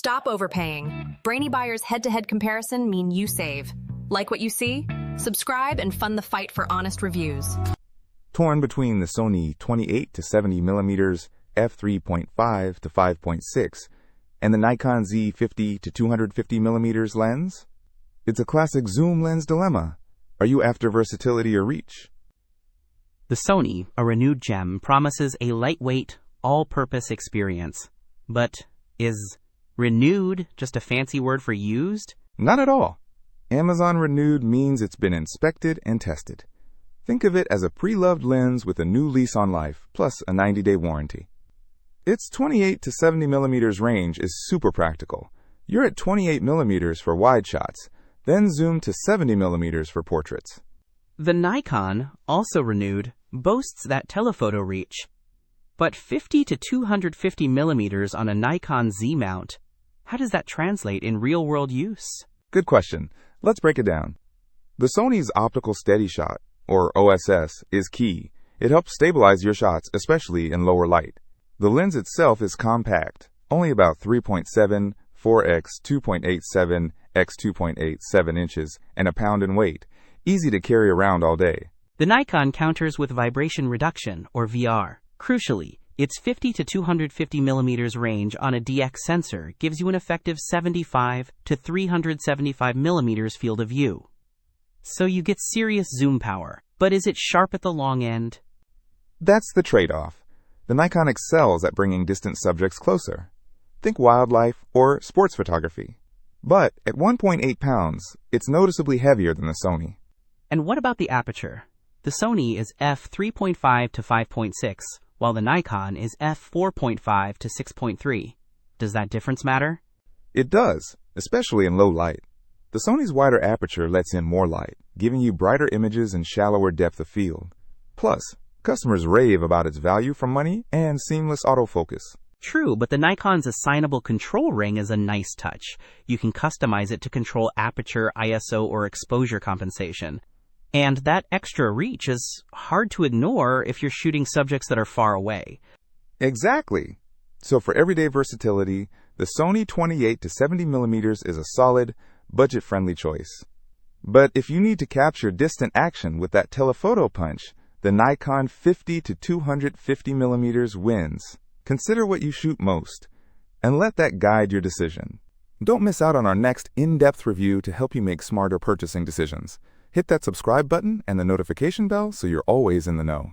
Stop overpaying. Brainy Buyer's head-to-head comparison mean you save. Like what you see? Subscribe and fund the fight for honest reviews. Torn between the SONY 28-70mm F3.5-5.6 and the Nikon Z 50-250mm lens? It's a classic zoom lens dilemma. Are you after versatility or reach? The SONY, a renewed gem, promises a lightweight, all-purpose experience. But is renewed just a fancy word for used? Not at all. Amazon Renewed means it's been inspected and tested. Think of it as a pre-loved lens with a new lease on life, plus a 90-day warranty. Its 28-70mm range is super practical. You're at 28mm for wide shots, then zoom to 70mm for portraits. The Nikon, also renewed, boasts that telephoto reach. But 50 to 250 millimeters on a Nikon Z mount, how does that translate in real-world use? Good question. Let's break it down. The Sony's optical steady shot, or OSS, is key. It helps stabilize your shots, especially in lower light. The lens itself is compact, only about 3.7, 4x 2.87 x 2.87 inches, and a pound in weight. Easy to carry around all day. The Nikon counters with vibration reduction, or VR. Crucially, its 50 to 250 millimeters range on a DX sensor gives you an effective 75 to 375 millimeters field of view. So you get serious zoom power, but is it sharp at the long end? That's the trade-off. The Nikon excels at bringing distant subjects closer. Think wildlife or sports photography. But at 1.8 pounds, it's noticeably heavier than the Sony. And what about the aperture? The Sony is f3.5 to 5.6, while the Nikon is f4.5 to 6.3. Does that difference matter? It does, especially in low light. The Sony's wider aperture lets in more light, giving you brighter images and shallower depth of field. Plus, customers rave about its value for money and seamless autofocus. True, but the Nikon's assignable control ring is a nice touch. You can customize it to control aperture, ISO, or exposure compensation. And that extra reach is hard to ignore if you're shooting subjects that are far away. Exactly. So for everyday versatility, the Sony 28-70mm is a solid, budget-friendly choice. But if you need to capture distant action with that telephoto punch, the Nikon 50 to 250mm wins. Consider what you shoot most, and let that guide your decision. Don't miss out on our next in-depth review to help you make smarter purchasing decisions. Hit that subscribe button and the notification bell so you're always in the know.